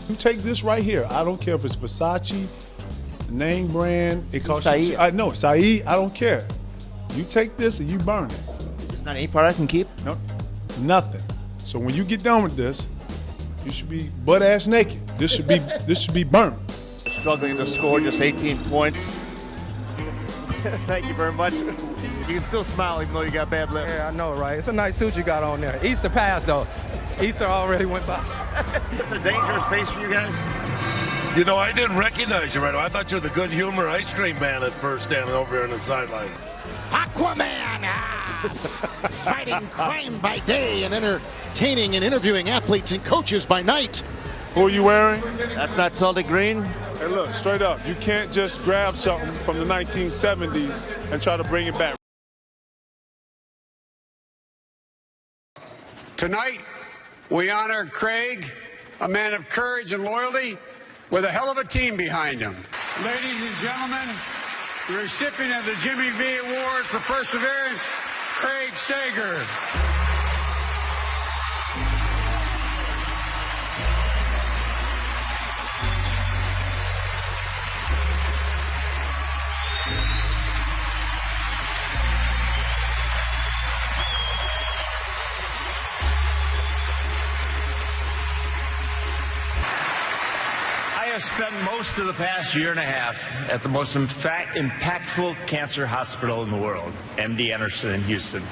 You take this right here. I don't care if it's Versace, name brand. It costs you. I know, Saeed. I don't care. You take this and you burn it. There's not any part I can keep? No, nothing. So when you get done with this, you should be butt ass naked. This should be burnt. Struggling to score just 18 points. Thank you very much. You can still smile even though you got bad lips. Yeah, I know, right? It's a nice suit you got on there. Easter passed, though. Easter already went by. It's a dangerous pace for you guys. You know, I didn't recognize you right away. I thought you were the good humor ice cream man at first, standing over here on the sideline. Aquaman, fighting crime by day and entertaining and interviewing athletes and coaches by night. Who are you wearing? That's not Celtic green. Hey, look, straight up. You can't just grab something from the 1970s and try to bring it back. Tonight, we honor Craig, a man of courage and loyalty, with a hell of a team behind him. Ladies and gentlemen, the recipient of the Jimmy V Award for Perseverance, Craig Sager. I have spent most of the past year and a half at the most impactful cancer hospital in the world, MD Anderson in Houston.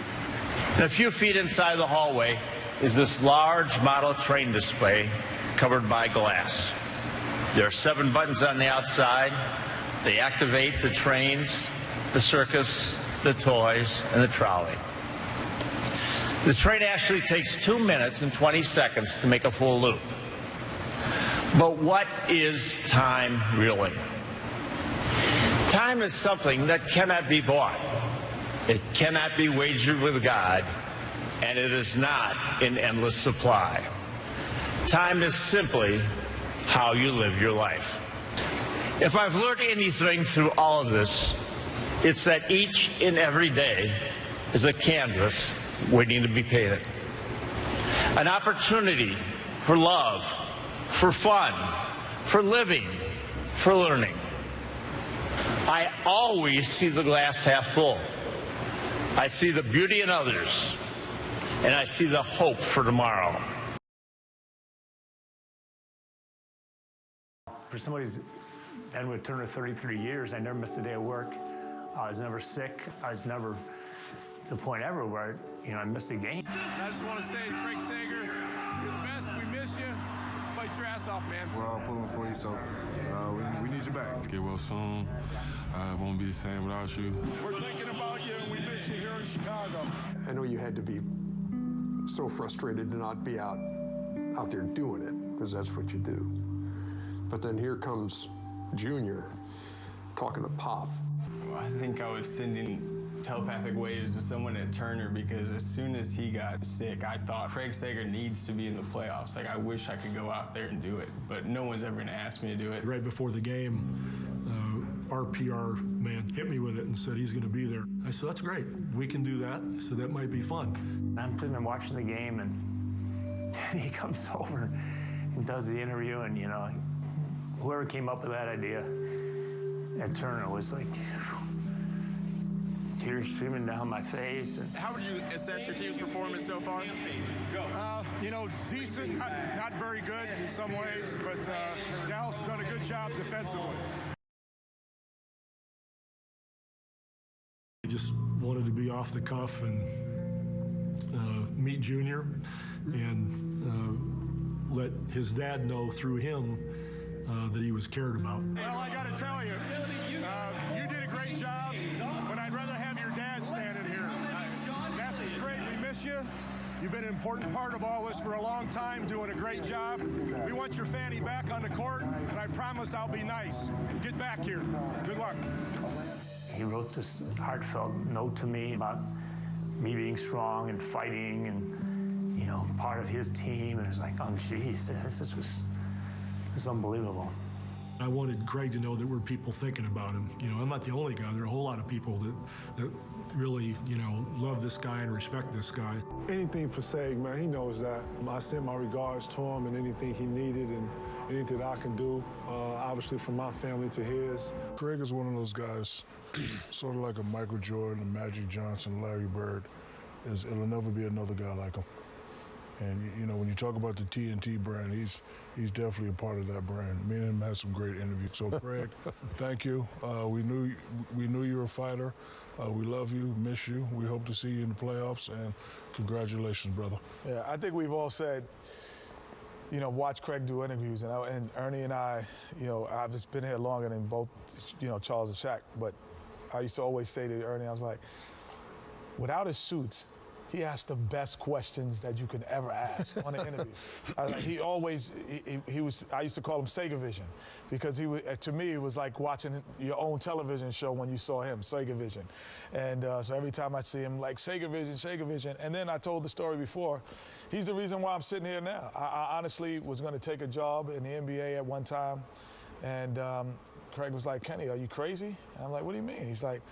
And a few feet inside the hallway is this large model train display covered by glass. There are 7 buttons on the outside. They activate the trains, the circus, the toys, and the trolley. The train actually takes 2 minutes and 20 seconds to make a full loop. But what is time really? Time is something that cannot be bought. It cannot be wagered with God, and it is not in endless supply. Time is simply how you live your life. If I've learned anything through all of this, it's that each and every day is a canvas waiting to be painted. An opportunity for love, for fun, for living, for learning. I always see the glass half full. I see the beauty in others, and I see the hope for tomorrow. For somebody who's been with Turner 33 years, I never missed a day of work. I was never sick. I was never to the point ever where, I missed a game. I just want to say to Craig Sager, you're the best. We miss you. Fight your ass off, man. We're all pulling for you, so we need you back. Get well soon. It won't be the same without you. We're thinking about you, and we miss you here in Chicago. I know you had to be so frustrated to not be out there doing it, because that's what you do. But then here comes Junior talking to Pop. I think I was sending telepathic waves to someone at Turner because as soon as he got sick, I thought Craig Sager needs to be in the playoffs. Like, I wish I could go out there and do it, but no one's ever going to ask me to do it. Right before the game, our PR man hit me with it and said he's going to be there. I said, that's great. We can do that. I said, that might be fun. I'm sitting there watching the game, and he comes over and does the interview, and, whoever came up with that idea at Turner was like, tears streaming down my face. And How would you assess your team's performance so far? Decent, not very good in some ways, but Dallas has done a good job defensively. I just wanted to be off the cuff and meet Junior and let his dad know through him that he was cared about. Well, I got to tell you, you did a great job, but I'd rather have your dad standing here. That's great. We miss you. You've been an important part of all this for a long time, doing a great job. We want your Fanny back on the court, and I promise I'll be nice. Get back here. Good luck. he wrote this heartfelt note to me about me being strong and fighting and, you know, part of his team. And it was like, oh, geez, this was unbelievable. I wanted Craig to know there were people thinking about him. You know, I'm not the only guy. There are a whole lot of people that really, love this guy and respect this guy. Anything for Seg, man, he knows that. I sent my regards to him and anything he needed and anything that I can do, obviously from my family to his. Craig is one of those guys, sort of like a Michael Jordan, a Magic Johnson, Larry Bird. It'll never be another guy like him. And, when you talk about the TNT brand, he's definitely a part of that brand. Me and him had some great interviews. So, Craig, thank you. We knew you were a fighter. We love you, miss you. We hope to see you in the playoffs, and congratulations, brother. Yeah, I think we've all said, watch Craig do interviews. And Ernie and I, I've just been here longer than both, Charles and Shaq. But I used to always say to Ernie, I was like, without his suits, he asked the best questions that you could ever ask on an interview. He was. I used to call him Sega Vision, because to me, it was like watching your own television show when you saw him, Sega Vision. And so every time I see him, like, Sega Vision. And then I told the story before, he's the reason why I'm sitting here now. I honestly was going to take a job in the NBA at one time, and Craig was like, Kenny, are you crazy? And I'm like, what do you mean? He's like,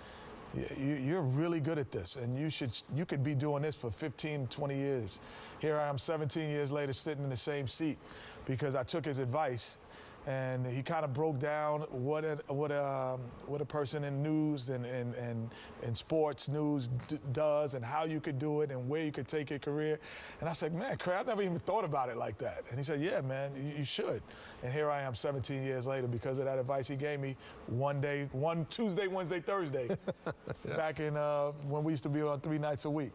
you're really good at this, and you could be doing this for 15, 20 years. Here I am 17 years later sitting in the same seat because I took his advice, and he kind of broke down what a person in news and sports news does, and how you could do it, and where you could take your career. And I said, man, Craig, I never even thought about it like that. And he said, yeah, man, you should. And here I am 17 years later because of that advice he gave me one Tuesday, Wednesday, Thursday, back in when we used to be on 3 nights a week.